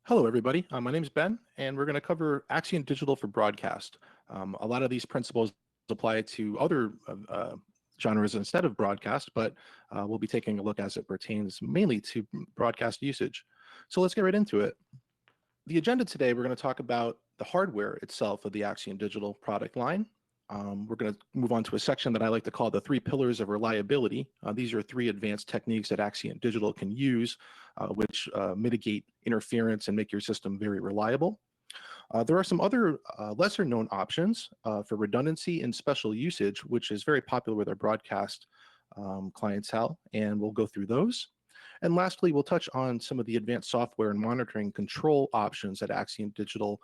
Hello, everybody. My name is Ben, and we're going to cover Axient Digital for broadcast. A lot of these principles apply to other genres instead of broadcast, but we'll be taking a look as it pertains mainly to broadcast usage. So let's get right into it. The agenda today, we're going to talk about the hardware itself of the Axient Digital product line. We're going to move on to a section that I like to call the 3 pillars of reliability. These are 3 advanced techniques that Axient Digital can use, which mitigate interference and make your system very reliable. There are some other lesser known options for redundancy and special usage, which is very popular with our broadcast clientele, and we'll go through those. And lastly, we'll touch on some of the advanced software and monitoring control options that Axient Digital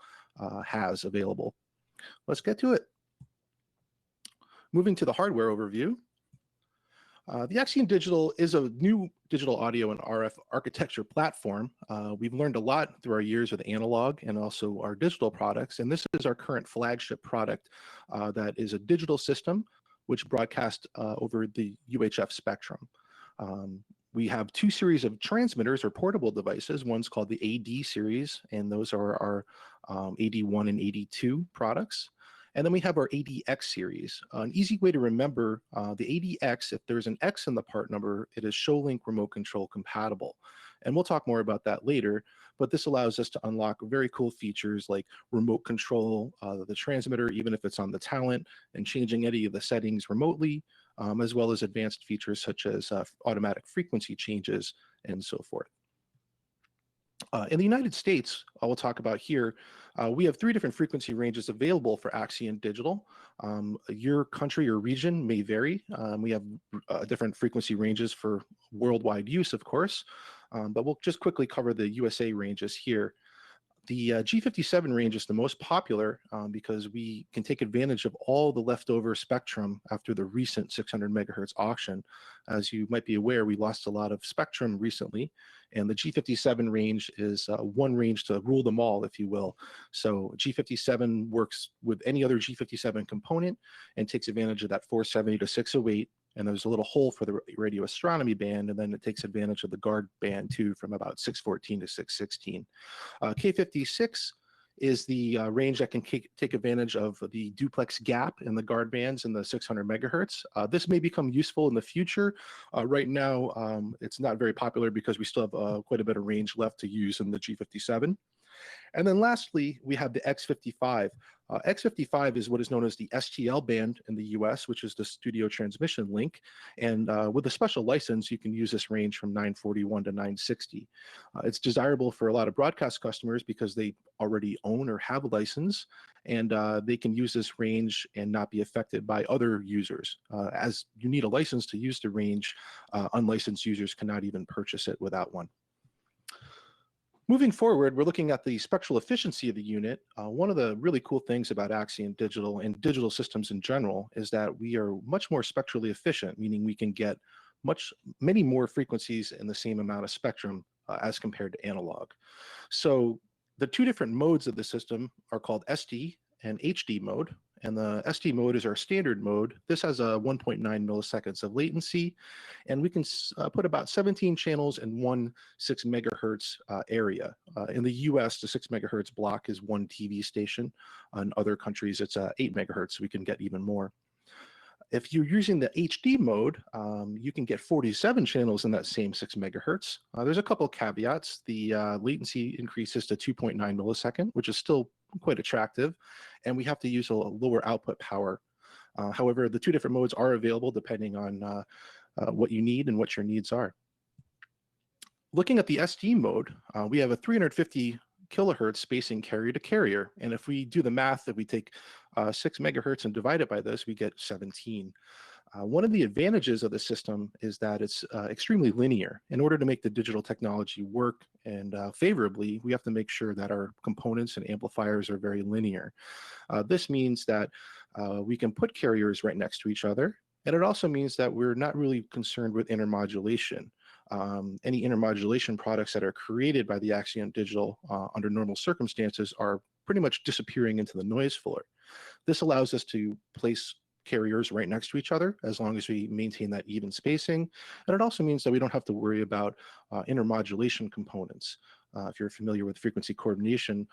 has available. Let's get to it. Moving to the hardware overview, the Axient Digital is a new digital audio and RF architecture platform. We've learned a lot through our years with analog and also our digital products, and this is our current flagship product that is a digital system which broadcasts over the UHF spectrum. We have 2 series of transmitters or portable devices. One's called the AD series, and those are our AD1 and AD2 products. And then we have our ADX series. An easy way to remember the ADX, if there's an X in the part number, it is Showlink remote control compatible. And we'll talk more about that later, but this allows us to unlock very cool features like remote control the transmitter, even if it's on the talent, and changing any of the settings remotely, as well as advanced features such as automatic frequency changes and so forth. In the United States, I will talk about here, we have 3 different frequency ranges available for Axient Digital. Your country or region may vary. We have different frequency ranges for worldwide use, of course, but we'll just quickly cover the USA ranges here. The G57 range is the most popular because we can take advantage of all the leftover spectrum after the recent 600 megahertz auction. As you might be aware, we lost a lot of spectrum recently, and the G57 range is one range to rule them all, if you will. So G57 works with any other G57 component and takes advantage of that 470 to 608. And there's a little hole for the radio astronomy band, and then it takes advantage of the guard band too from about 614 to 616. K56 is the range that can take advantage of the duplex gap in the guard bands in the 600 megahertz. This may become useful in the future. Right now, it's not very popular because we still have quite a bit of range left to use in the G57. And then lastly, we have the X55. X55 is what is known as the STL band in the US, which is the studio transmission link. And with a special license, you can use this range from 941 to 960. It's desirable for a lot of broadcast customers because they already own or have a license, and they can use this range and not be affected by other users. As you need a license to use the range, unlicensed users cannot even purchase it without one. Moving forward, we're looking at the spectral efficiency of the unit. One of the really cool things about Axient Digital and digital systems in general is that we are much more spectrally efficient, meaning we can get many more frequencies in the same amount of spectrum as compared to analog. So the 2 different modes of the system are called SD and HD mode. And the SD mode is our standard mode. This has a 1.9 milliseconds of latency, and we can put about 17 channels in one 6 megahertz area. In the US, the 6 megahertz block is 1 TV station. In other countries, it's 8 megahertz, so we can get even more. If you're using the HD mode, you can get 47 channels in that same 6 megahertz. There's a couple of caveats. The latency increases to 2.9 millisecond, which is still quite attractive, and we have to use a lower output power. However, the 2 different modes are available depending on what you need and what your needs are. Looking at the SD mode, we have a 350 kilohertz spacing carrier to carrier, and if we do the math, if we take 6 megahertz and divide it by this, we get 17. One of the advantages of the system is that it's extremely linear. In order to make the digital technology work and favorably, we have to make sure that our components and amplifiers are very linear. This means that we can put carriers right next to each other, and it also means that we're not really concerned with intermodulation. Any intermodulation products that are created by the Axient Digital under normal circumstances are pretty much disappearing into the noise floor. This allows us to place carriers right next to each other as long as we maintain that even spacing. And it also means that we don't have to worry about intermodulation components. If you're familiar with frequency coordination,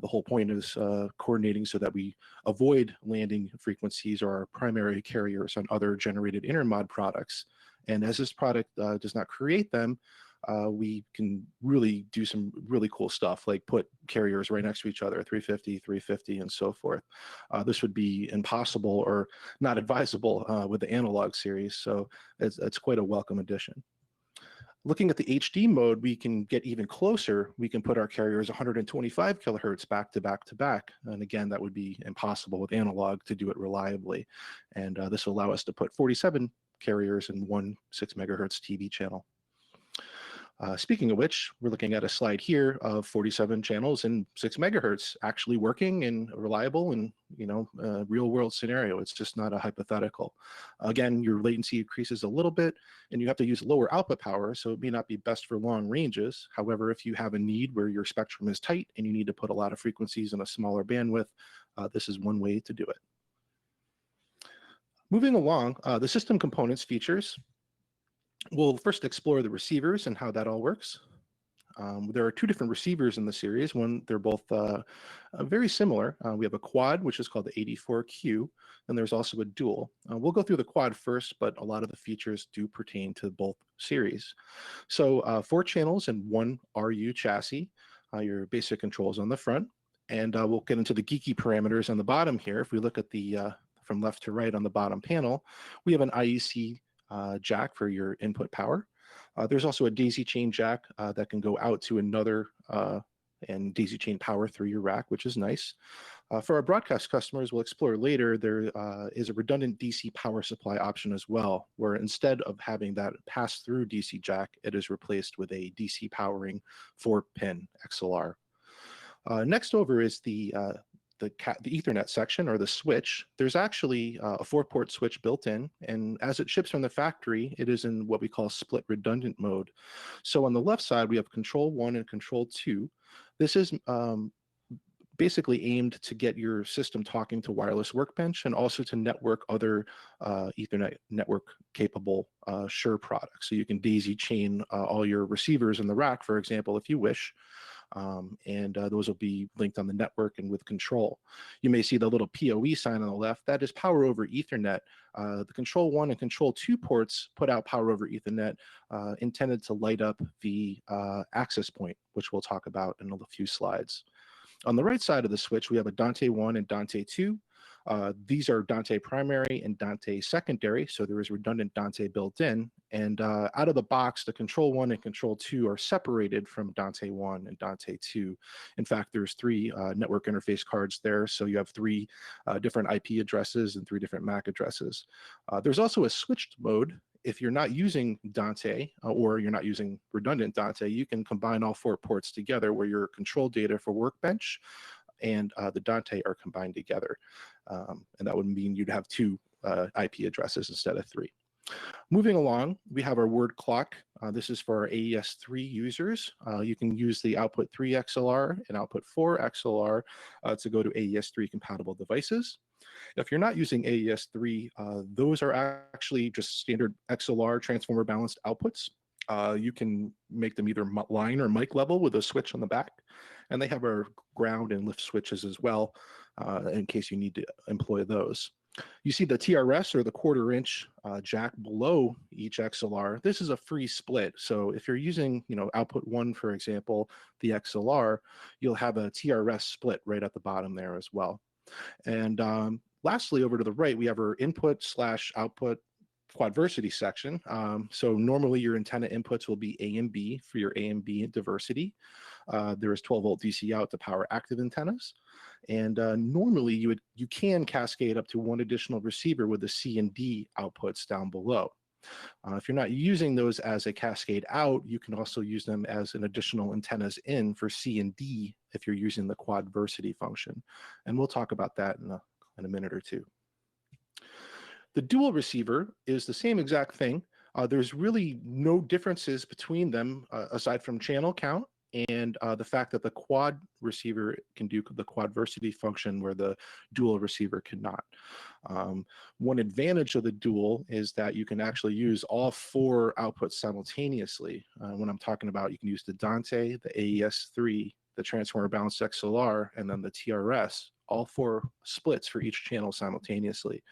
the whole point is coordinating so that we avoid landing frequencies or our primary carriers on other generated intermod products. And as this product does not create them, we can really do some really cool stuff, like put carriers right next to each other, 350, 350, and so forth. This would be impossible or not advisable with the analog series, so it's quite a welcome addition. Looking at the HD mode, we can get even closer. We can put our carriers 125 kilohertz back to back to back. And again, that would be impossible with analog to do it reliably. And this will allow us to put 47 carriers in one 6 megahertz TV channel. Speaking of which, we're looking at a slide here of 47 channels and 6 megahertz actually working and reliable and, real world scenario. It's just not a hypothetical. Again, your latency increases a little bit and you have to use lower output power, so it may not be best for long ranges. However, if you have a need where your spectrum is tight and you need to put a lot of frequencies in a smaller bandwidth, this is one way to do it. Moving along, the system components features. We'll first explore the receivers and how that all works. There are two different receivers in the series. They're both very similar. We have a quad, which is called the 84Q, and there's also a dual. We'll go through the quad first, but a lot of the features do pertain to both series. So 4 channels and 1 RU chassis, your basic controls on the front, and we'll get into the geeky parameters on the bottom here. If we look at the from left to right on the bottom panel, we have an IEC jack for your input power. There's also a daisy chain jack that can go out to another and daisy chain power through your rack, which is nice. For our broadcast customers, we'll explore later, there is a redundant DC power supply option as well, where instead of having that pass through DC jack, it is replaced with a DC powering 4-pin XLR. Next over is the Ethernet section, or the switch. There's actually a 4-port switch built in, and as it ships from the factory, it is in what we call split redundant mode. So on the left side, we have control 1 and control 2. This is basically aimed to get your system talking to wireless workbench and also to network other Ethernet network capable Shure products. So you can daisy chain all your receivers in the rack, for example, if you wish. And those will be linked on the network and with control. You may see the little PoE sign on the left. That is power over Ethernet. The control 1 and control 2 ports put out power over Ethernet intended to light up the access point, which we'll talk about in a few slides. On the right side of the switch, we have a Dante 1 and Dante 2. These are Dante primary and Dante secondary, so there is redundant Dante built in. And out of the box, the control 1 and control 2 are separated from Dante 1 and Dante 2. In fact, there's 3 network interface cards there, so you have 3 different IP addresses and 3 different MAC addresses. There's also a switched mode. If you're not using Dante or you're not using redundant Dante, you can combine all 4 ports together where your control data for Workbench and the Dante are combined together. And that would mean you'd have 2 IP addresses instead of 3. Moving along, we have our word clock. This is for our AES3 users. You can use the output 3 XLR and output 4 XLR to go to AES3 compatible devices. If you're not using AES3, those are actually just standard XLR transformer balanced outputs. You can make them either line or mic level with a switch on the back, and they have our ground and lift switches as well in case you need to employ those. You see the TRS, or the 1/4-inch jack below each XLR. This is a free split. So if you're using, output 1, for example, the XLR, you'll have a TRS split right at the bottom there as well. And lastly, over to the right, we have our input/output Quadversity section. So normally your antenna inputs will be A and B for your A and B diversity. There is 12-volt DC out to power active antennas. And normally you can cascade up to 1 additional receiver with the C and D outputs down below. If you're not using those as a cascade out, you can also use them as an additional antennas in for C and D if you're using the Quadversity function. And we'll talk about that in a minute or two. The dual receiver is the same exact thing. There's really no differences between them aside from channel count and the fact that the quad receiver can do the Quadversity function where the dual receiver cannot. One advantage of the dual is that you can actually use all 4 outputs simultaneously. When I'm talking about, you can use the Dante, the AES3, the Transformer Balanced XLR, and then the TRS, all 4 splits for each channel simultaneously.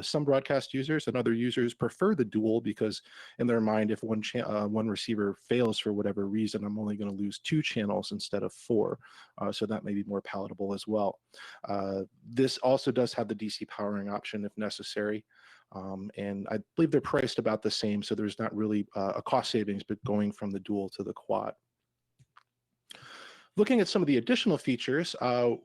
Some broadcast users and other users prefer the dual because in their mind, if one receiver fails for whatever reason, I'm only going to lose 2 channels instead of 4. So that may be more palatable as well. This also does have the DC powering option if necessary. And I believe they're priced about the same, so there's not really a cost savings, but going from the dual to the quad. Looking at some of the additional features,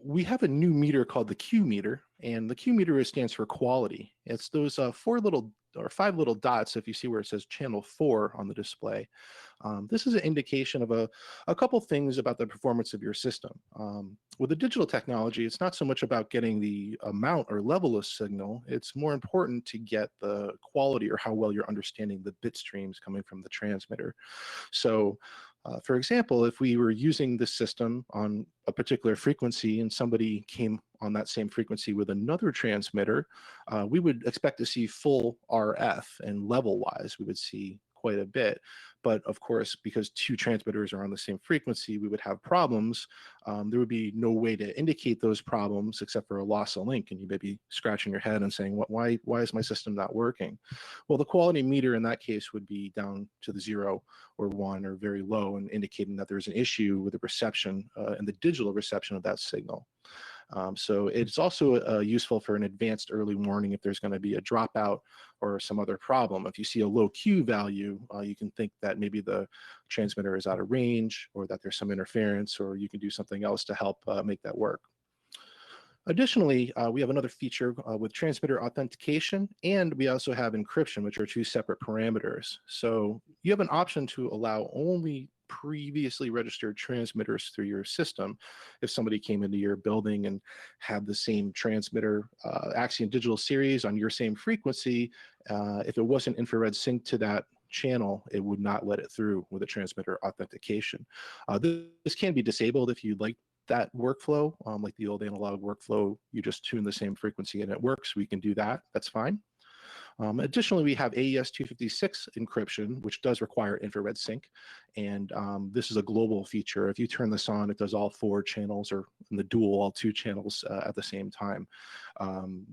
we have a new meter called the Q meter, and the Q meter stands for quality. It's those 5 little dots, if you see where it says channel 4 on the display. This is an indication of a couple things about the performance of your system. With the digital technology, it's not so much about getting the amount or level of signal, it's more important to get the quality or how well you're understanding the bit streams coming from the transmitter. So for example, if we were using the system on a particular frequency and somebody came on that same frequency with another transmitter, we would expect to see full RF, and level-wise, we would see quite a bit. But of course, because 2 transmitters are on the same frequency, we would have problems. There would be no way to indicate those problems except for a loss of link, and you may be scratching your head and saying, why is my system not working? Well, the quality meter in that case would be down to the 0 or 1 or very low, and indicating that there's an issue with the reception and the digital reception of that signal. So it's also useful for an advanced early warning if there's going to be a dropout or some other problem. If you see a low Q value, you can think that maybe the transmitter is out of range, or that there's some interference, or you can do something else to help make that work. Additionally, we have another feature with transmitter authentication, and we also have encryption, which are 2 separate parameters. So you have an option to allow only previously registered transmitters through your system. If somebody came into your building and had the same transmitter Axient Digital series on your same frequency, if it wasn't infrared synced to that channel, it would not let it through with a transmitter authentication. This can be disabled if you'd like that workflow, like the old analog workflow, you just tune the same frequency and it works. We can do that, that's fine. Additionally, we have AES256 encryption, which does require infrared sync, and this is a global feature. If you turn this on, it does all 4 channels, or in the dual, all 2 channels at the same time.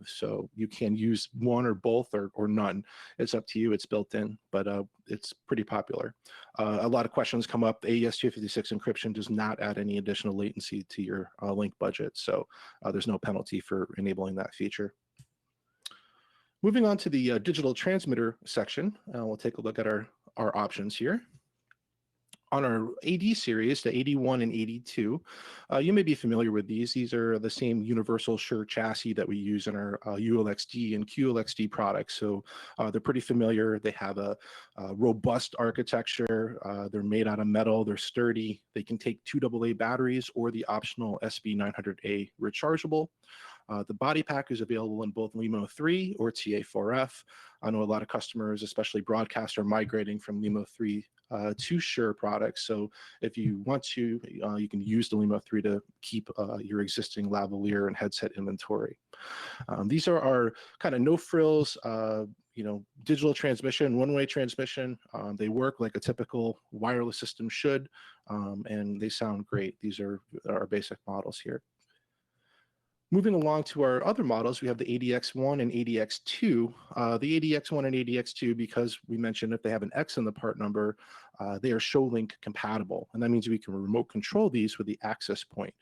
So you can use one or both or none. It's up to you, it's built in, but it's pretty popular. A lot of questions come up. AES256 encryption does not add any additional latency to your link budget, so there's no penalty for enabling that feature. Moving on to the digital transmitter section, we'll take a look at our options here. On our AD series, the 81 and 82, you may be familiar with these. These are the same universal Shure chassis that we use in our ULXD and QLXD products. So they're pretty familiar. They have a robust architecture. They're made out of metal. They're sturdy. They can take 2 AA batteries or the optional SB900A rechargeable. The body pack is available in both LEMO 3 or TA4F. I know a lot of customers, especially broadcast, are migrating from LEMO 3 to Shure products. So if you want to, you can use the LEMO 3 to keep your existing lavalier and headset inventory. These are our kind of no frills, digital transmission, one-way transmission. They work like a typical wireless system should, and they sound great. These are our basic models here. Moving along to our other models, we have the ADX1 and ADX2. The ADX1 and ADX2, because we mentioned if they have an X in the part number, they are Showlink compatible. And that means we can remote control these with the access point.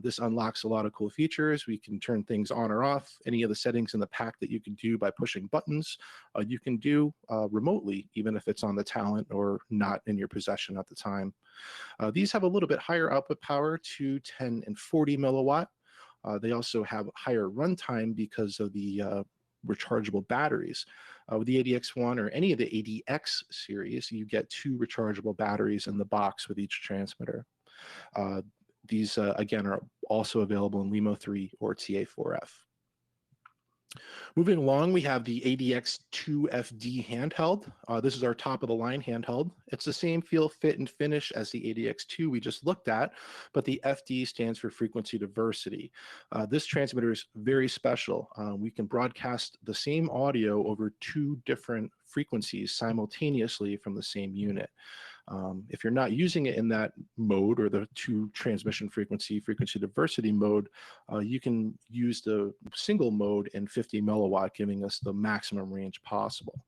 This unlocks a lot of cool features. We can turn things on or off. Any of the settings in the pack that you can do by pushing buttons, you can do remotely, even if it's on the talent or not in your possession at the time. These have a little bit higher output power, 2, 10, and 40 milliwatt. They also have higher runtime because of the rechargeable batteries. With the ADX1 or any of the ADX series, you get 2 rechargeable batteries in the box with each transmitter. These, again, are also available in LEMO 3 or TA4F. Moving along, we have the ADX2FD Handheld. This is our top of the line handheld. It's the same feel, fit, and finish as the ADX2 we just looked at, but the FD stands for frequency diversity. This transmitter is very special. We can broadcast the same audio over 2 different frequencies simultaneously from the same unit. If you're not using it in that mode, or the 2 transmission frequency diversity mode, you can use the single mode in 50 milliwatt, giving us the maximum range possible.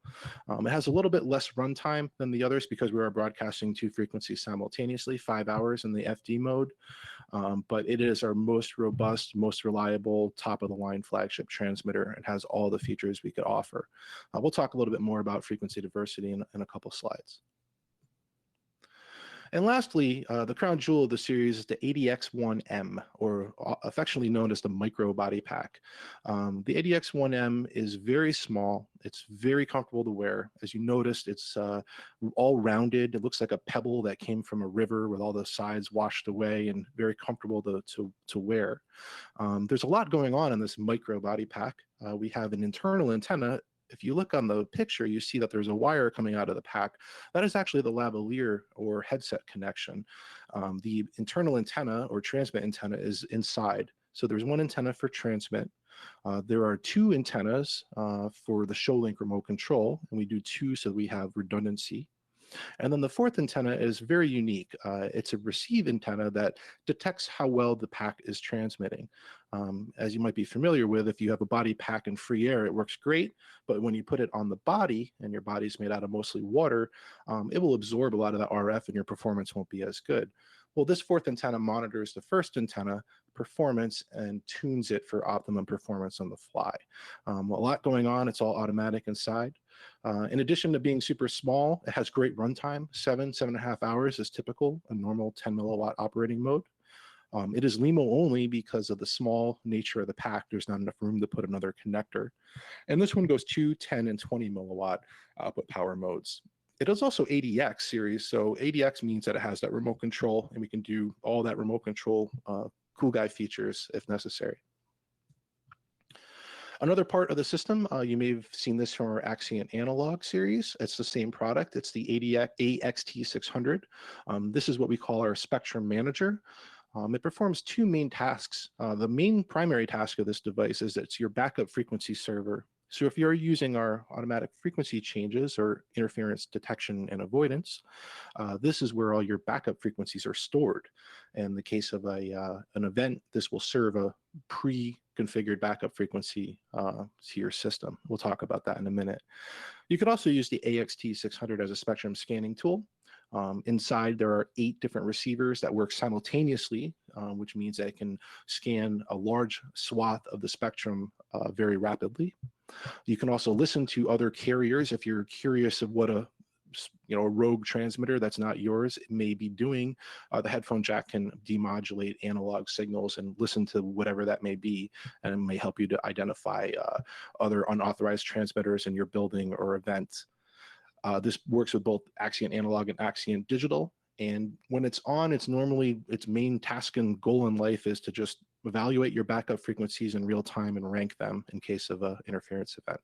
It has a little bit less runtime than the others because we are broadcasting 2 frequencies simultaneously, 5 hours in the FD mode, but it is our most robust, most reliable, top of the line flagship transmitter. It has all the features we could offer. We'll talk a little bit more about frequency diversity in a couple slides. And lastly, the crown jewel of the series is the ADX1M, or affectionately known as the micro body pack. The ADX1M is very small. It's very comfortable to wear. As you noticed, it's all rounded. It looks like a pebble that came from a river with all the sides washed away, and very comfortable to wear. There's a lot going on in this micro body pack. We have an internal antenna. If you look on the picture, you see that there's a wire coming out of the pack. That is actually the lavalier or headset connection. The internal antenna or transmit antenna is inside. So there's 1 antenna for transmit. There are 2 antennas for the Showlink remote control, and we do 2 so we have redundancy. And then the 4th antenna is very unique. It's a receive antenna that detects how well the pack is transmitting. As you might be familiar with, if you have a body pack in free air, it works great. But when you put it on the body, and your body's made out of mostly water, it will absorb a lot of the RF and your performance won't be as good. Well, this 4th antenna monitors the 1st antenna performance and tunes it for optimum performance on the fly. A lot going on. It's all automatic inside. In addition to being super small, it has great runtime. 7.5 hours is typical, a normal 10 milliwatt operating mode. It is LEMO only because of the small nature of the pack. There's not enough room to put another connector. And this one goes 2, 10, and 20 milliwatt output power modes. It is also ADX series, so ADX means that it has that remote control, and we can do all that remote control cool guy features if necessary. Another part of the system, you may have seen this from our Axient Analog series. It's the same product. It's the AXT600. This is what we call our Spectrum Manager. It performs 2 main tasks. The main primary task of this device is that it's your backup frequency server. So if you're using our automatic frequency changes or interference detection and avoidance, this is where all your backup frequencies are stored. In the case of an event, this will serve a pre-configured backup frequency to your system. We'll talk about that in a minute. You could also use the AXT600 as a spectrum scanning tool. Inside, there are 8 different receivers that work simultaneously, which means that it can scan a large swath of the spectrum very rapidly. You can also listen to other carriers if you're curious of what a rogue transmitter that's not yours may be doing. The headphone jack can demodulate analog signals and listen to whatever that may be, and it may help you to identify other unauthorized transmitters in your building or event. This works with both Axient Analog and Axient Digital. And when it's on, it's normally its main task and goal in life is to just evaluate your backup frequencies in real time and rank them in case of an interference event.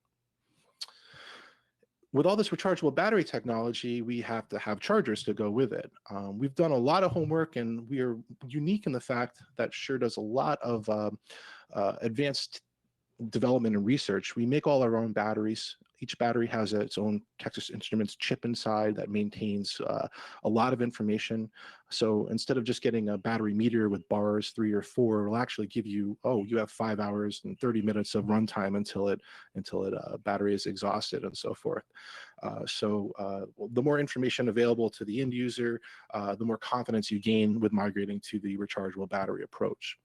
With all this rechargeable battery technology, we have to have chargers to go with it. We've done a lot of homework, and we are unique in the fact that Shure does a lot of advanced development and research. We make all our own batteries. Each battery has its own Texas Instruments chip inside that maintains a lot of information. So instead of just getting a battery meter with bars 3 or 4, it'll actually give you, oh, you have 5 hours and 30 minutes of runtime until battery is exhausted and so forth. The more information available to the end user, the more confidence you gain with migrating to the rechargeable battery approach.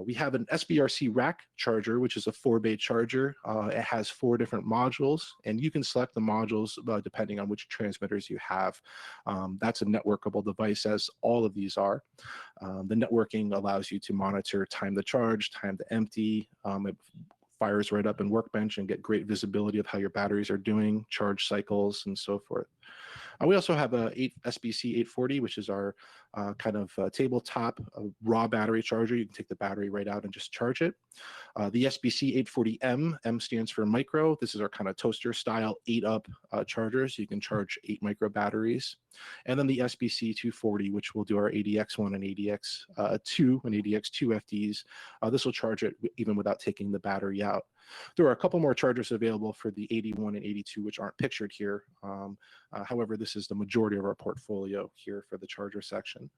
We have an SBRC rack charger, which is a 4-bay charger. It has 4 different modules, and you can select the modules depending on which transmitters you have. That's a networkable device, as all of these are. The networking allows you to monitor time to charge, time to empty. It fires right up in Workbench and get great visibility of how your batteries are doing, charge cycles, and so forth. We also have a SBC 840, which is our tabletop raw battery charger. You can take the battery right out and just charge it. The SBC 840M, M stands for micro. This is our kind of toaster style 8-up chargers. You can charge 8 micro batteries. And then the SBC 240, which will do our ADX1 and ADX2 and ADX2FDs. This will charge it even without taking the battery out. There are a couple more chargers available for the 81 and 82, which aren't pictured here. However, this is the majority of our portfolio here for the charger section.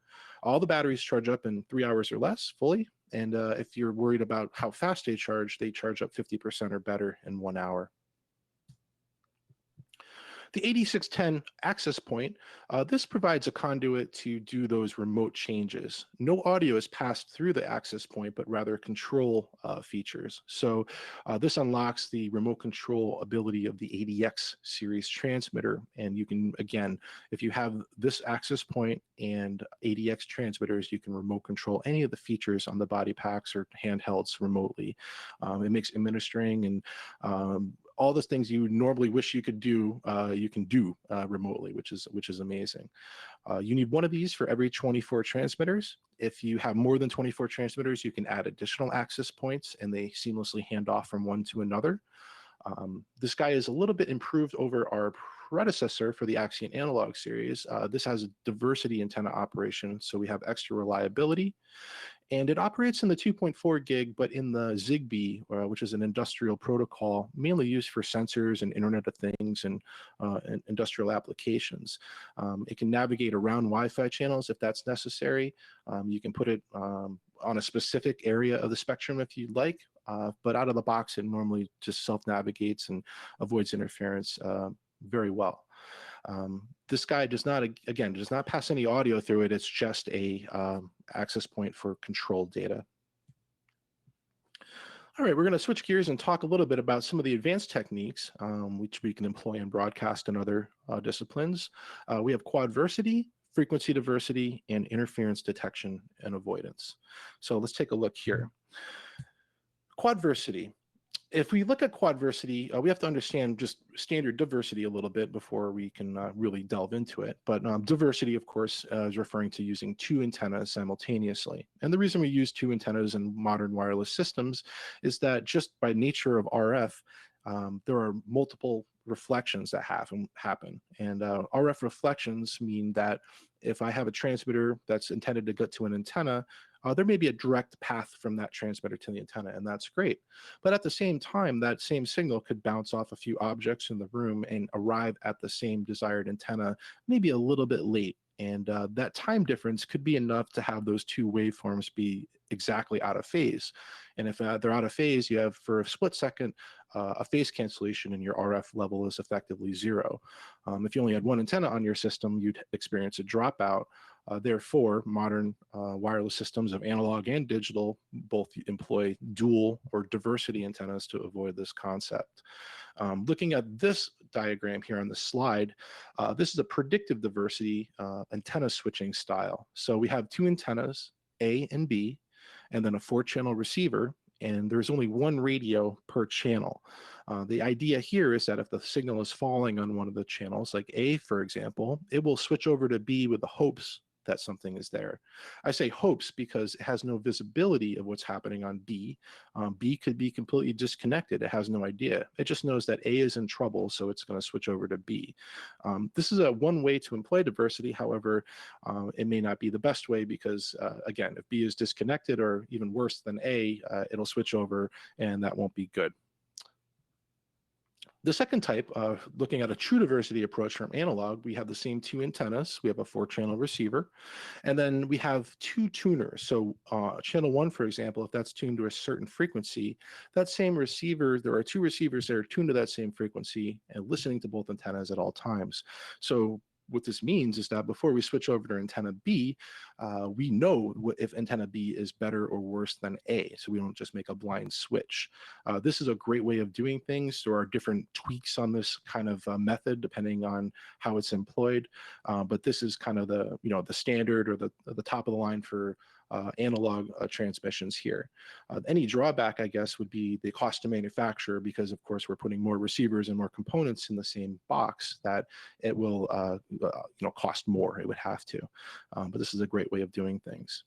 All the batteries charge up in 3 hours or less fully. And if you're worried about how fast they charge up 50% or better in 1 hour. The ADX2FD access point, this provides a conduit to do those remote changes. No audio is passed through the access point, but rather control features. So this unlocks the remote control ability of the ADX series transmitter. And you can, again, if you have this access point and ADX transmitters, you can remote control any of the features on the body packs or handhelds remotely. It makes administering and all the things you normally wish you could do, you can do remotely, which is amazing. You need one of these for every 24 transmitters. If you have more than 24 transmitters, you can add additional access points and they seamlessly hand off from one to another. This guy is a little bit improved over our predecessor for the Axient analog series. This has a diversity antenna operation, so we have extra reliability. And it operates in the 2.4 gig, but in the Zigbee, which is an industrial protocol, mainly used for sensors and Internet of Things and industrial applications. It can navigate around Wi-Fi channels if that's necessary. You can put it on a specific area of the spectrum if you'd like, but out of the box, it normally just self-navigates and avoids interference very well. This guy does not pass any audio through it. It's just a access point for controlled data. All right, we're going to switch gears and talk a little bit about some of the advanced techniques which we can employ in broadcast and other disciplines. We have Quadversity, frequency diversity, and interference detection and avoidance. So let's take a look here. Quadversity. If we look at Quadversity, we have to understand just standard diversity a little bit before we can really delve into it. But diversity, of course, is referring to using 2 antennas simultaneously. And the reason we use 2 antennas in modern wireless systems is that just by nature of RF, there are multiple reflections that happen. And RF reflections mean that if I have a transmitter that's intended to get to an antenna, there may be a direct path from that transmitter to the antenna, and that's great. But at the same time, that same signal could bounce off a few objects in the room and arrive at the same desired antenna, maybe a little bit late. And that time difference could be enough to have those 2 waveforms be exactly out of phase. And if they're out of phase, you have, for a split second, a phase cancellation and your RF level is effectively 0. If you only had 1 antenna on your system, you'd experience a dropout. Therefore, modern wireless systems of analog and digital both employ dual or diversity antennas to avoid this concept. Looking at this diagram here on the slide, this is a predictive diversity antenna switching style. So we have 2 antennas, A and B, and then a 4-channel receiver, and there's only 1 radio per channel. The idea here is that if the signal is falling on one of the channels, like A, for example, it will switch over to B with the hopes that something is there. I say hopes because it has no visibility of what's happening on B. B could be completely disconnected. It has no idea. It just knows that A is in trouble, so it's going to switch over to B. This is one way to employ diversity. However, it may not be the best way because, again, if B is disconnected or even worse than A, it'll switch over and that won't be good. The second type, looking at a true diversity approach from analog, we have the same 2 antennas. We have a 4-channel receiver, and then we have 2 tuners. So channel 1, for example, if that's tuned to a certain frequency, that same receiver, there are 2 receivers that are tuned to that same frequency and listening to both antennas at all times. So what this means is that before we switch over to antenna B, we know if antenna B is better or worse than A, so we don't just make a blind switch. This is a great way of doing things. There are different tweaks on this kind of method depending on how it's employed, but this is kind of the the standard or the top of the line for analog transmissions here. Any drawback, I guess, would be the cost to manufacture, because of course we're putting more receivers and more components in the same box, that it will cost more. It would have to, but this is a great way of doing things.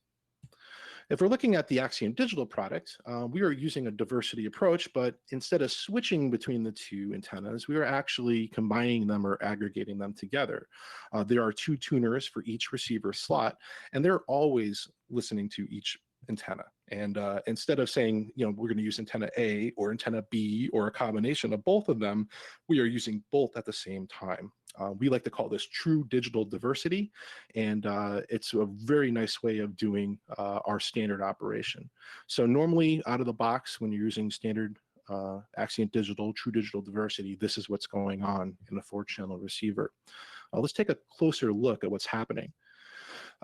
If we're looking at the Axient Digital product, we are using a diversity approach, but instead of switching between the two antennas, we are actually combining them or aggregating them together. There are 2 tuners for each receiver slot, and they're always listening to each antenna. And instead of saying, we're going to use antenna A or antenna B or a combination of both of them, we are using both at the same time. We like to call this true digital diversity, and it's a very nice way of doing our standard operation. So normally out of the box, when you're using standard Axient Digital, true digital diversity, this is what's going on in a 4-channel receiver. Let's take a closer look at what's happening.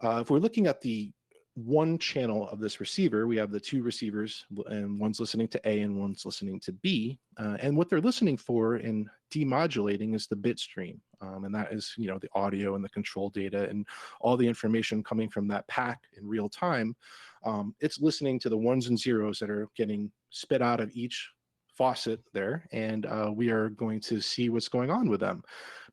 If we're looking at the one channel of this receiver, we have the 2 receivers, and one's listening to A and one's listening to B. And what they're listening for in demodulating is the bit stream. And that is, the audio and the control data and all the information coming from that pack in real time. It's listening to the 1s and 0s that are getting spit out of each faucet there, and we are going to see what's going on with them.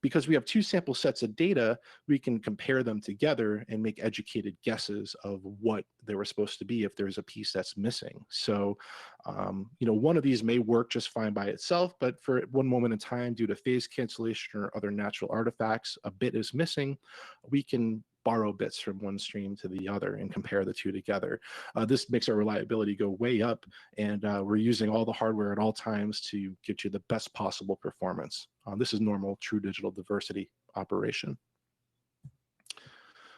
Because we have 2 sample sets of data, we can compare them together and make educated guesses of what they were supposed to be if there's a piece that's missing. So, one of these may work just fine by itself, but for one moment in time, due to phase cancellation or other natural artifacts, a bit is missing. We can borrow bits from one stream to the other and compare the 2 together. This makes our reliability go way up, and we're using all the hardware at all times to get you the best possible performance. This is normal true digital diversity operation.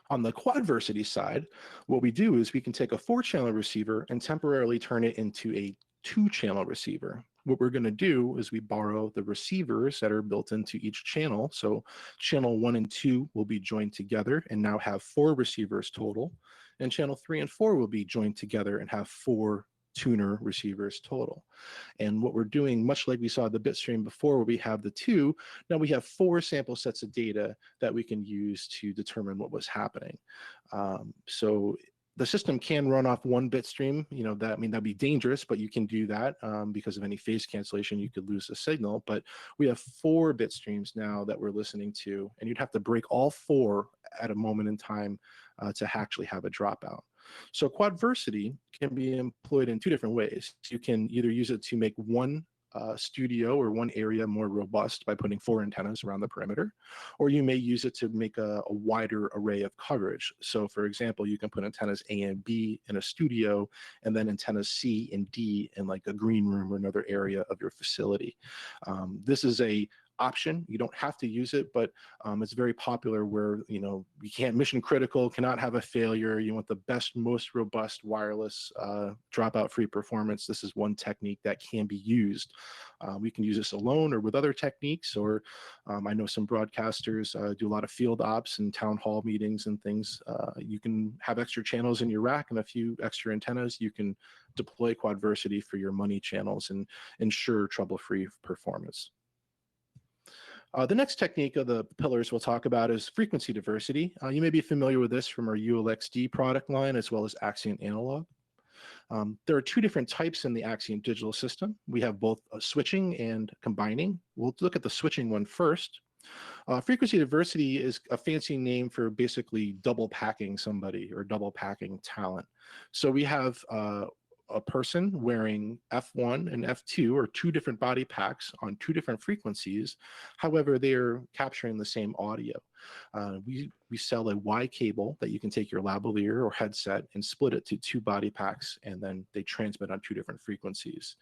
On the Quadversity side, what we do is we can take a 4-channel receiver and temporarily turn it into a 2-channel receiver. What we're going to do is we borrow the receivers that are built into each channel. So channel 1 and 2 will be joined together and now have 4 receivers total. And channel 3 and 4 will be joined together and have 4 tuner receivers total. And what we're doing, much like we saw the bit stream before where we have the 2, now we have 4 sample sets of data that we can use to determine what was happening. So the system can run off 1 bit stream, that'd be dangerous, but you can do that because of any phase cancellation, you could lose the signal. But we have 4 bit streams now that we're listening to, and you'd have to break all 4 at a moment in time to actually have a dropout. So Quadversity can be employed in 2 different ways. You can either use it to make one studio or one area more robust by putting 4 antennas around the perimeter, or you may use it to make a wider array of coverage. So for example, you can put antennas A and B in a studio, and then antennas C and D in like a green room or another area of your facility. This is a option. You don't have to use it, but it's very popular where, you can't, mission critical, cannot have a failure. You want the best, most robust wireless dropout free performance. This is one technique that can be used. We can use this alone or with other techniques, or I know some broadcasters do a lot of field ops and town hall meetings and things. You can have extra channels in your rack and a few extra antennas. You can deploy Quadversity for your money channels and ensure trouble-free performance. The next technique of the pillars we'll talk about is frequency diversity. You may be familiar with this from our ULXD product line as well as Axient Analog. There are 2 different types in the Axient Digital system. We have both switching and combining. We'll look at the switching one first. Frequency diversity is a fancy name for basically double packing somebody or double packing talent. So we have a person wearing F1 and F2 or 2 different body packs on 2 different frequencies. However, they're capturing the same audio. We sell a Y cable that you can take your lavalier or headset and split it to 2 body packs, and then they transmit on 2 different frequencies.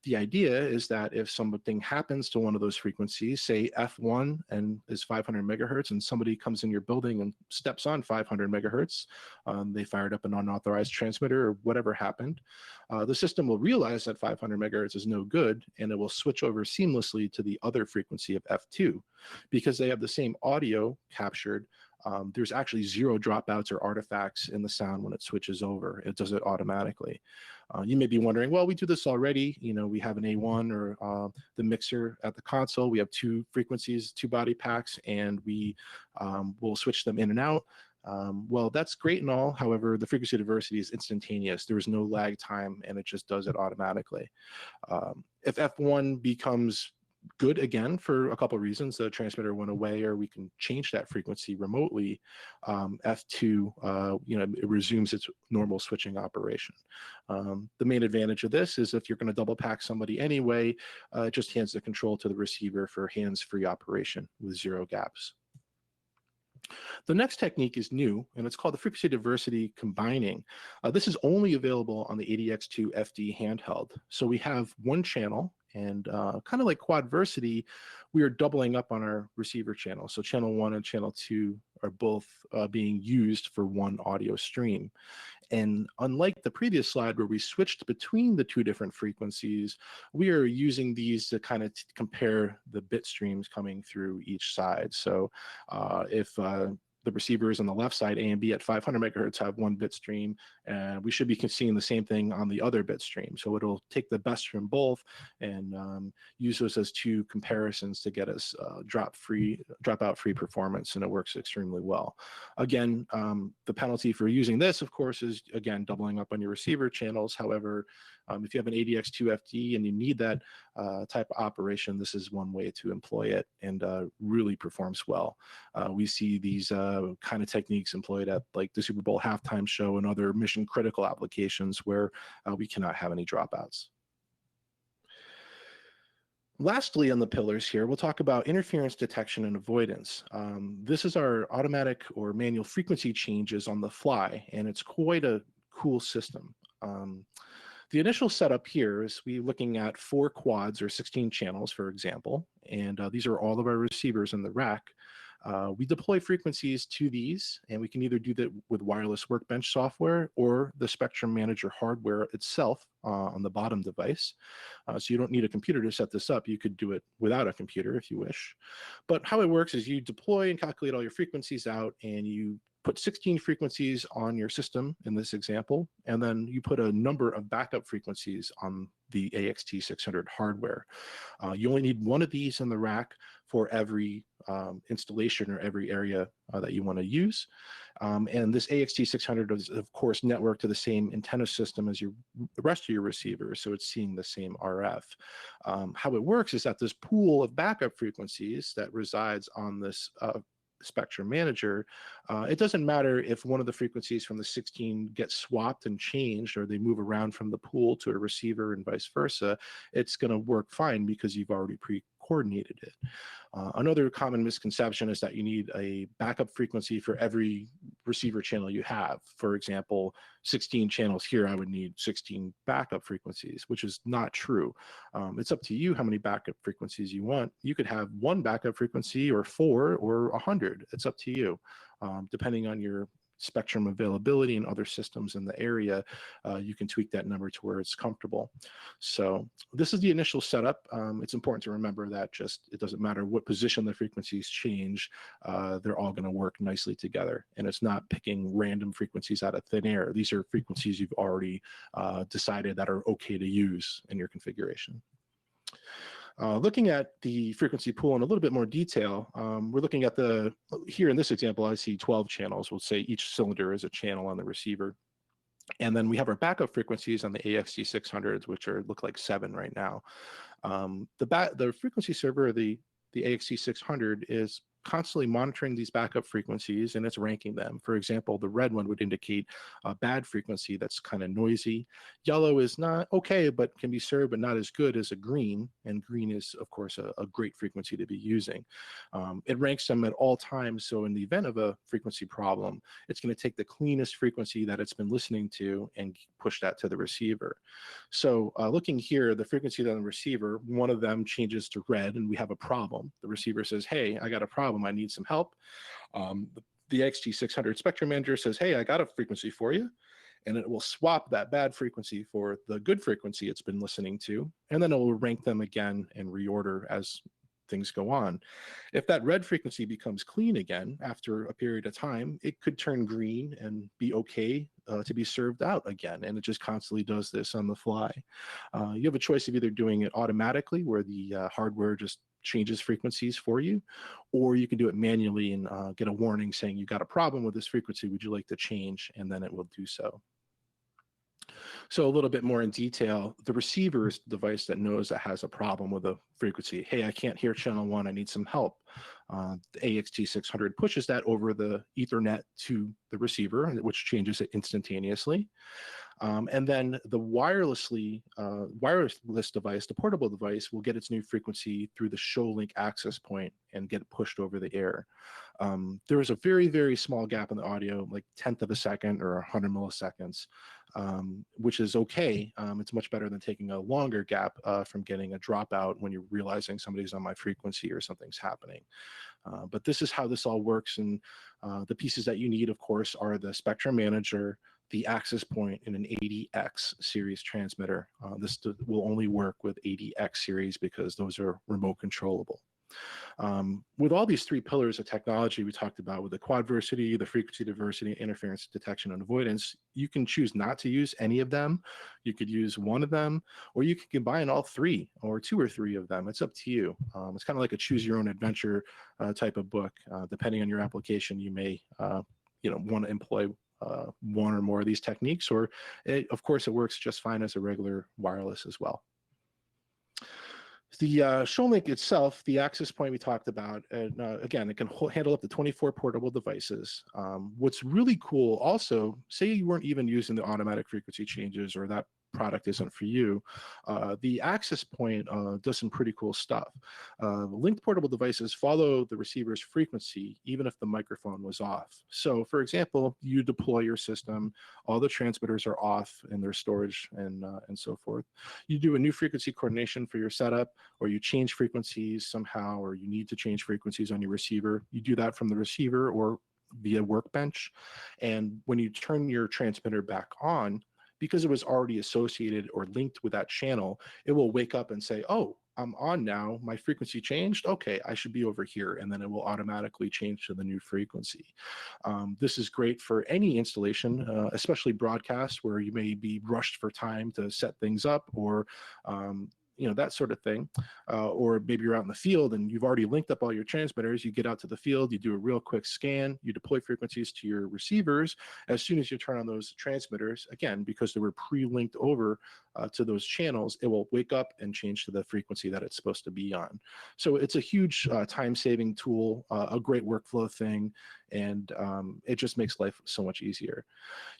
The idea is that if something happens to one of those frequencies, say F1 and is 500 megahertz, and somebody comes in your building and steps on 500 megahertz, they fired up an unauthorized transmitter or whatever happened, the system will realize that 500 megahertz is no good, and it will switch over seamlessly to the other frequency of F2. Because they have the same audio captured, there's actually 0 dropouts or artifacts in the sound when it switches over. It does it automatically. You may be wondering, well, we do this already. We have an A1 or the mixer at the console. We have 2 frequencies, 2 body packs, and we will switch them in and out. Well, that's great and all. However, the frequency diversity is instantaneous. There is no lag time, and it just does it automatically. If F1 becomes good again for a couple of reasons, the transmitter went away, or we can change that frequency remotely, F2, it resumes its normal switching operation. The main advantage of this is if you're going to double pack somebody anyway, it just hands the control to the receiver for hands-free operation with 0 gaps. The next technique is new, and it's called the frequency diversity combining. This is only available on the ADX2FD handheld. So we have one channel, and kind of like Quadversity, we are doubling up on our receiver channel. So channel 1 and channel 2 are both being used for one audio stream. And unlike the previous slide where we switched between the 2 different frequencies, we are using these to kind of compare the bit streams coming through each side. So if the receivers on the left side, A and B at 500 megahertz, have one bit stream, and we should be seeing the same thing on the other bit stream. So it'll take the best from both and use those as 2 comparisons to get us dropout free performance, and it works extremely well. Again, the penalty for using this, of course, is again doubling up on your receiver channels. However, if you have an ADX2FD and you need that type of operation, this is one way to employ it, and really performs well. We see these kind of techniques employed at like the Super Bowl halftime show and other mission critical applications where we cannot have any dropouts. Lastly, on the pillars here, we'll talk about interference detection and avoidance. This is our automatic or manual frequency changes on the fly, and it's quite a cool system. The initial setup here is we're looking at 4 quads or 16 channels, for example, and these are all of our receivers in the rack. We deploy frequencies to these, and we can either do that with wireless workbench software or the Spectrum Manager hardware itself on the bottom device. So you don't need a computer to set this up. You could do it without a computer if you wish. But how it works is you deploy and calculate all your frequencies out, and you put 16 frequencies on your system in this example, and then you put a number of backup frequencies on the AXT600 hardware. You only need one of these in the rack for every installation or every area that you want to use. And this AXT600 is, of course, networked to the same antenna system as the rest of your receivers, so it's seeing the same RF. How it works is that this pool of backup frequencies that resides on this Spectrum Manager, it doesn't matter if one of the frequencies from the 16 gets swapped and changed, or they move around from the pool to a receiver and vice versa. It's going to work fine because you've already pre-coordinated it. Another common misconception is that you need a backup frequency for every receiver channel you have. For example, 16 channels here, I would need 16 backup frequencies, which is not true. It's up to you how many backup frequencies you want. You could have 1 backup frequency or 4 or 100. It's up to you, depending on your spectrum availability and other systems in the area. You can tweak that number to where it's comfortable. So this is the initial setup. It's important to remember that it doesn't matter what position the frequencies change, they're all going to work nicely together. And it's not picking random frequencies out of thin air. These are frequencies you've already decided that are okay to use in your configuration. Looking at the frequency pool in a little bit more detail, we're looking at here in this example, I see 12 channels. We'll say each cylinder is a channel on the receiver. And then we have our backup frequencies on the AXT600s, which look like 7 right now. The frequency server, the AXT600, is constantly monitoring these backup frequencies, and it's ranking them. For example, the red one would indicate a bad frequency that's kind of noisy. Yellow is not okay, but can be served, but not as good as a green. And green is, of course, a great frequency to be using. It ranks them at all times. So in the event of a frequency problem, it's going to take the cleanest frequency that it's been listening to and push that to the receiver. So looking here, the frequency on the receiver, one of them changes to red, and we have a problem. The receiver says, hey, I got a problem. I need some help. The XT600 Spectrum Manager says, hey, I got a frequency for you. And it will swap that bad frequency for the good frequency it's been listening to. And then it will rank them again and reorder as things go on. If that red frequency becomes clean again after a period of time, it could turn green and be okay to be served out again. And it just constantly does this on the fly. You have a choice of either doing it automatically, where the hardware just changes frequencies for you, or you can do it manually and get a warning saying you got a problem with this frequency. Would you like to change? And then it will do so. So a little bit more in detail, the receiver is the device that knows it has a problem with a frequency. Hey, I can't hear channel 1, I need some help. The AXT600 pushes that over the Ethernet to the receiver, which changes it instantaneously. And then the wireless device, the portable device, will get its new frequency through the Showlink access point and get pushed over the air. There is a very, very small gap in the audio, like 1/10 of a second or 100 milliseconds, which is okay. It's much better than taking a longer gap from getting a dropout when you're realizing somebody's on my frequency or something's happening. But this is how this all works. And the pieces that you need, of course, are the spectrum manager, the access point, and an ADX series transmitter. This will only work with ADX series because those are remote controllable. With all these 3 pillars of technology we talked about, with the Quadversity, the frequency diversity, interference detection, and avoidance, you can choose not to use any of them. You could use one of them, or you can combine all 3 or 2 or 3 of them. It's up to you. It's kind of like a choose your own adventure type of book. Depending on your application, you may want to employ one or more of these techniques, or of course it works just fine as a regular wireless as well. The Showlink itself, the access point we talked about, and again, it can handle up to 24 portable devices. What's really cool also, say you weren't even using the automatic frequency changes, or that product isn't for you, the access point does some pretty cool stuff. Linked portable devices follow the receiver's frequency even if the microphone was off. So for example, you deploy your system, all the transmitters are off in their storage and so forth. You do a new frequency coordination for your setup, or you change frequencies somehow, or you need to change frequencies on your receiver. You do that from the receiver or via Workbench. And when you turn your transmitter back on, because it was already associated or linked with that channel, it will wake up and say, oh, I'm on now, my frequency changed, okay, I should be over here, and then it will automatically change to the new frequency. This is great for any installation, especially broadcast, where you may be rushed for time to set things up, or that sort of thing. Or maybe you're out in the field and you've already linked up all your transmitters. You get out to the field, you do a real quick scan, you deploy frequencies to your receivers. As soon as you turn on those transmitters, again, because they were pre-linked over to those channels, it will wake up and change to the frequency that it's supposed to be on. So it's a huge time-saving tool, a great workflow thing, and it just makes life so much easier.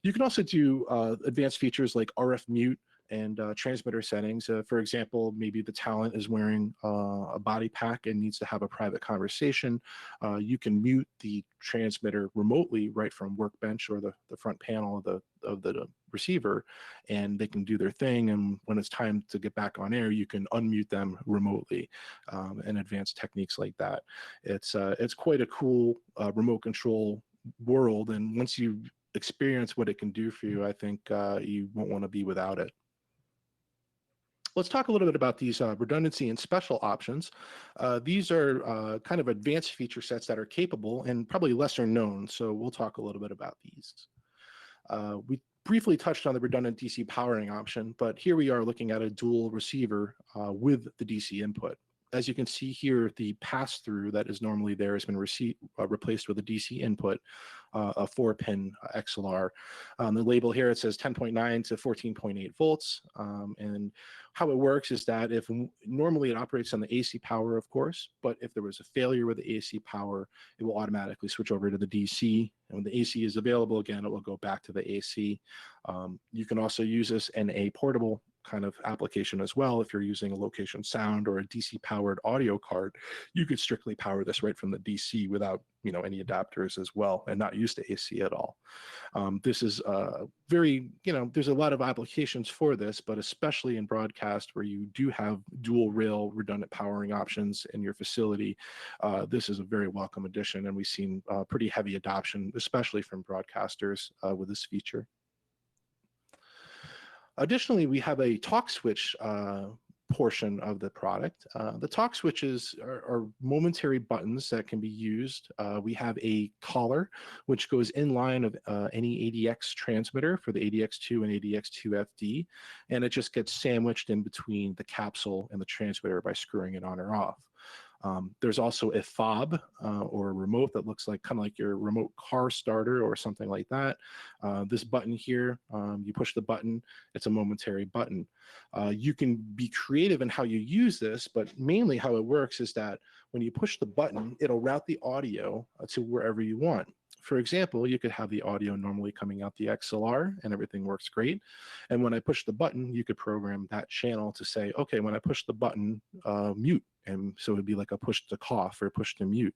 You can also do advanced features like RF mute and transmitter settings. For example, maybe the talent is wearing a body pack and needs to have a private conversation. You can mute the transmitter remotely right from Workbench or the front panel of the receiver, and they can do their thing. And when it's time to get back on air, you can unmute them remotely, and advanced techniques like that. It's quite a cool remote control world. And once you experience what it can do for you, I think you won't want to be without it. Let's talk a little bit about these redundancy and special options. These are kind of advanced feature sets that are capable and probably lesser known, so we'll talk a little bit about these. We briefly touched on the redundant DC powering option, but here we are looking at a dual receiver with the DC input. As you can see here, the pass-through that is normally there has been replaced with a DC input, a 4-pin XLR. On the label here, it says 10.9 to 14.8 volts. And how it works is that if normally it operates on the AC power, of course, but if there was a failure with the AC power, it will automatically switch over to the DC. And when the AC is available again, it will go back to the AC. You can also use this in a portable kind of application as well. If you're using a location sound or a DC powered audio card, you could strictly power this right from the DC without any adapters as well, and not use the AC at all. This is very, there's a lot of applications for this, but especially in broadcast where you do have dual rail redundant powering options in your facility, this is a very welcome addition, and we've seen pretty heavy adoption, especially from broadcasters with this feature. Additionally, we have a talk switch portion of the product. The talk switches are momentary buttons that can be used. We have a collar, which goes in line of any ADX transmitter for the ADX2 and ADX2FD, and it just gets sandwiched in between the capsule and the transmitter by screwing it on or off. There's also a fob or a remote that looks like kind of like your remote car starter or something like that. This button here, you push the button, it's a momentary button. You can be creative in how you use this, but mainly how it works is that when you push the button, it'll route the audio to wherever you want. For example, you could have the audio normally coming out the XLR and everything works great. And when I push the button, you could program that channel to say, okay, when I push the button, mute. And so it'd be like a push to cough or push to mute.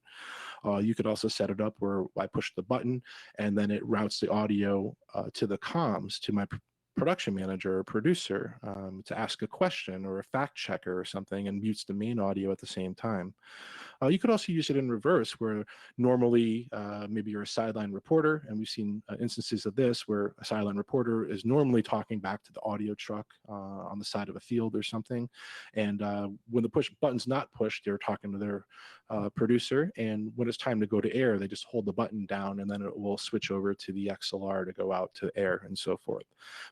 You could also set it up where I push the button and then it routes the audio to the comms, to my production manager or producer to ask a question or a fact checker or something, and mutes the main audio at the same time. You could also use it in reverse, where normally maybe you're a sideline reporter, and we've seen instances of this where a sideline reporter is normally talking back to the audio truck on the side of a field or something. And when the push button's not pushed, they're talking to their producer. And when it's time to go to air, they just hold the button down and then it will switch over to the XLR to go out to air and so forth.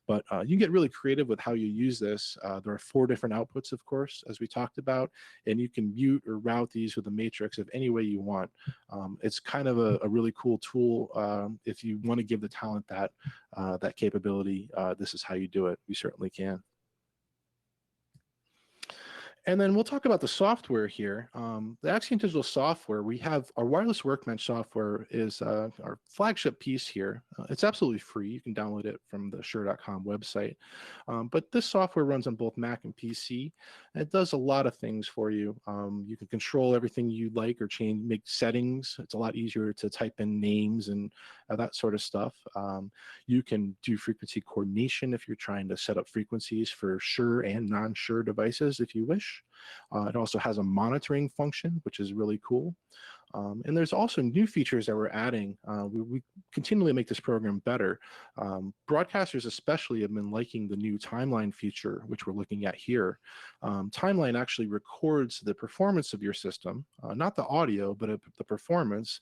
But you can get really creative with how you use this. There are 4 different outputs, of course, as we talked about, and you can mute or route these with a matrix of any way you want. It's kind of a really cool tool. If you want to give the talent that that capability, this is how you do it. We certainly can. And then we'll talk about the software here. The Axient Digital software, we have our wireless workbench software is our flagship piece here. It's absolutely free. You can download it from the Shure.com website. But this software runs on both Mac and PC. And it does a lot of things for you. You can control everything you like or change, make settings. It's a lot easier to type in names and that sort of stuff. You can do frequency coordination if you're trying to set up frequencies for Shure and non-Shure devices if you wish. It also has a monitoring function, which is really cool. And there's also new features that we're adding. We continually make this program better. Broadcasters especially have been liking the new timeline feature, which we're looking at here. Timeline actually records the performance of your system, not the audio, but the performance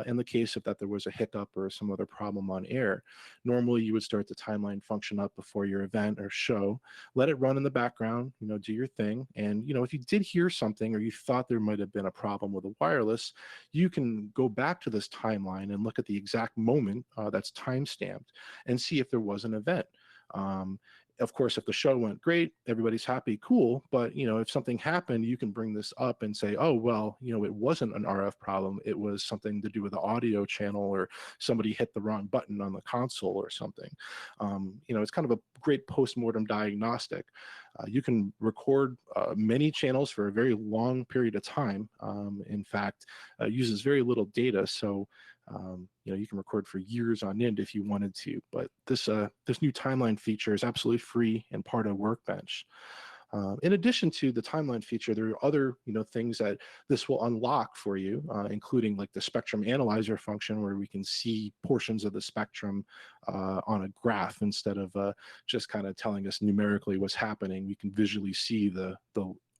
in the case of that there was a hiccup or some other problem on air. Normally you would start the timeline function up before your event or show, let it run in the background, do your thing. And, if you did hear something or you thought there might have been a problem with a wireless, you can go back to this timeline and look at the exact moment that's time-stamped and see if there was an event. Of course, if the show went great, everybody's happy, cool. But, if something happened, you can bring this up and say, oh, well, it wasn't an RF problem. It was something to do with the audio channel, or somebody hit the wrong button on the console or something. It's kind of a great post-mortem diagnostic. You can record many channels for a very long period of time. In fact, uses very little data. So, you can record for years on end if you wanted to, but this new timeline feature is absolutely free and part of Workbench. In addition to the timeline feature, there are other things that this will unlock for you, including like the spectrum analyzer function, where we can see portions of the spectrum on a graph instead of just kind of telling us numerically what's happening. We can visually see the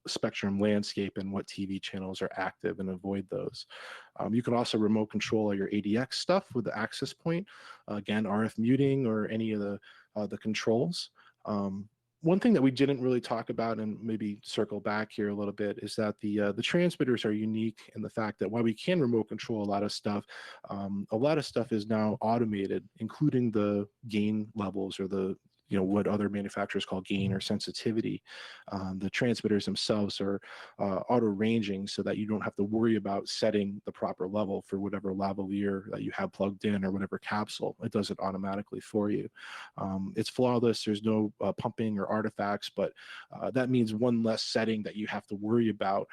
spectrum landscape and what TV channels are active and avoid those. You can also remote control all your ADX stuff with the access point. Again, RF muting or any of the controls. One thing that we didn't really talk about, and maybe circle back here a little bit, is that the transmitters are unique in the fact that while we can remote control a lot of stuff is now automated, including the gain levels or the what other manufacturers call gain or sensitivity. The transmitters themselves are auto ranging so that you don't have to worry about setting the proper level for whatever lavalier that you have plugged in or whatever capsule. It does it automatically for you. It's flawless. There's no pumping or artifacts, but that means one less setting that you have to worry about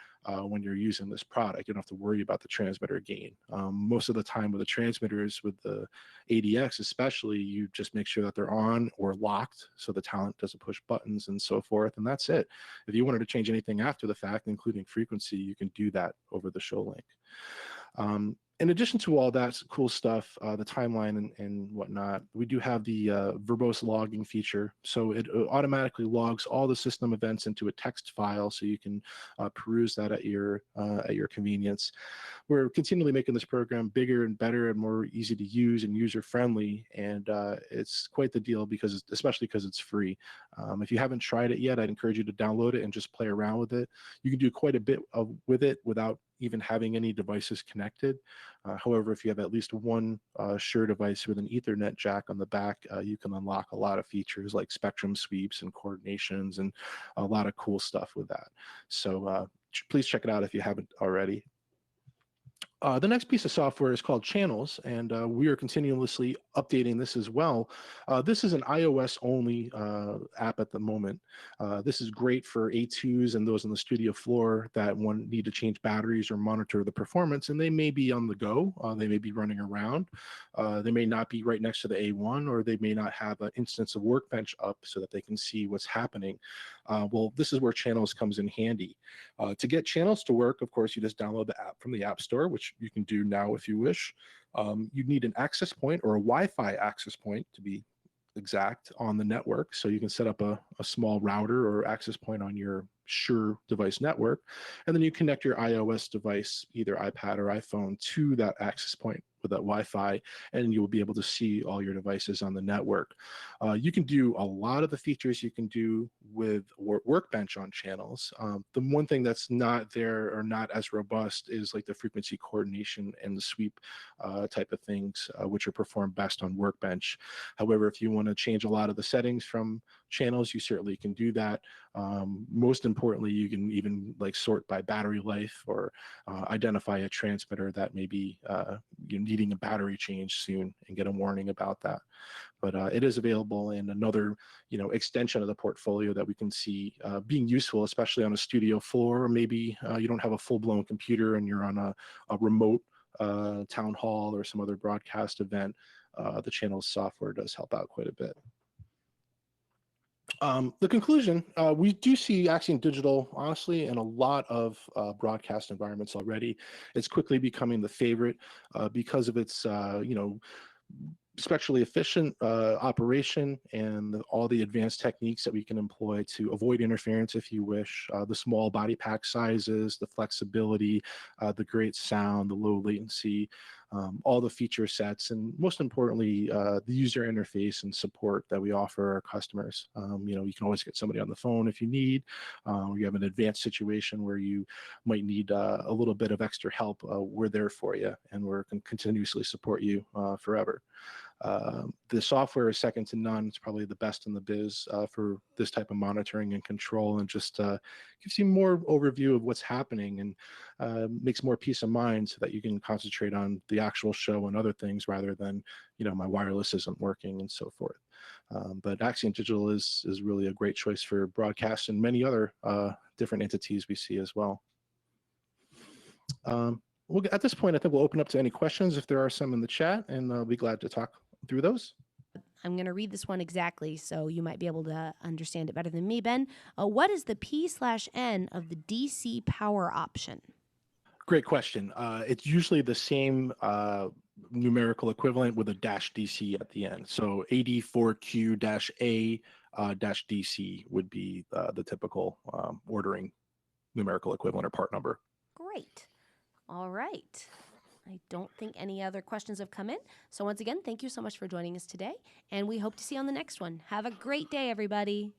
when you're using this product. You don't have to worry about the transmitter gain. Most of the time with the transmitters, with the ADX especially, you just make sure that they're on or locked so the talent doesn't push buttons and so forth, and that's it. If you wanted to change anything after the fact, including frequency, you can do that over the Showlink. In addition to all that cool stuff, the timeline and whatnot, we do have the verbose logging feature. So it automatically logs all the system events into a text file, so you can peruse that at your convenience. We're continually making this program bigger and better and more easy to use and user friendly, and it's quite the deal especially because it's free. If you haven't tried it yet, I'd encourage you to download it and just play around with it. You can do quite a bit with it without even having any devices connected. However, if you have at least one Shure device with an Ethernet jack on the back, you can unlock a lot of features like spectrum sweeps and coordinations and a lot of cool stuff with that. So please check it out if you haven't already. The next piece of software is called Channels, and we are continuously updating this as well. This is an iOS-only app at the moment. This is great for A2s and those on the studio floor that need to change batteries or monitor the performance, and they may be on the go. They may be running around. They may not be right next to the A1, or they may not have an instance of Workbench up so that they can see what's happening. Well, this is where Channels comes in handy. To get Channels to work, of course, you just download the app from the App Store, which you can do now if you wish. You need an access point or a Wi-Fi access point to be exact on the network. So you can set up a small router or access point on your Shure device network, and then you connect your iOS device, either iPad or iPhone, to that access point with that Wi-Fi, and you will be able to see all your devices on the network. You can do a lot of the features you can do with Workbench on Channels. The one thing that's not there or not as robust is like the frequency coordination and the sweep type of things, which are performed best on Workbench. However, if you want to change a lot of the settings from Channels, you certainly can do that. Most importantly, you can even like sort by battery life or identify a transmitter that may be needing a battery change soon and get a warning about that. But it is available in another extension of the portfolio that we can see being useful, especially on a studio floor, or maybe you don't have a full-blown computer and you're on a remote town hall or some other broadcast event. The Channels software does help out quite a bit. The conclusion, we do see Axient Digital, honestly, in a lot of broadcast environments already. It's quickly becoming the favorite because of its, spectrally efficient operation and all the advanced techniques that we can employ to avoid interference if you wish, the small body pack sizes, the flexibility, the great sound, the low latency, all the feature sets, and most importantly, the user interface and support that we offer our customers. You can always get somebody on the phone if you need, or you have an advanced situation where you might need a little bit of extra help. We're there for you, and we're going to continuously support you forever. The software is second to none. It's probably the best in the biz for this type of monitoring and control, and just gives you more overview of what's happening and makes more peace of mind so that you can concentrate on the actual show and other things rather than, my wireless isn't working and so forth. But Axient Digital is really a great choice for broadcast and many other different entities we see as well. At this point, I think we'll open up to any questions if there are some in the chat, and I'll be glad to talk through those. I'm going to read this one exactly, so you might be able to understand it better than me, Ben. What is the P/N of the DC power option? Great question. It's usually the same numerical equivalent with a -DC at the end. So AD4Q-A-DC would be the typical ordering numerical equivalent or part number. Great. All right. I don't think any other questions have come in. So once again, thank you so much for joining us today, and we hope to see you on the next one. Have a great day, everybody.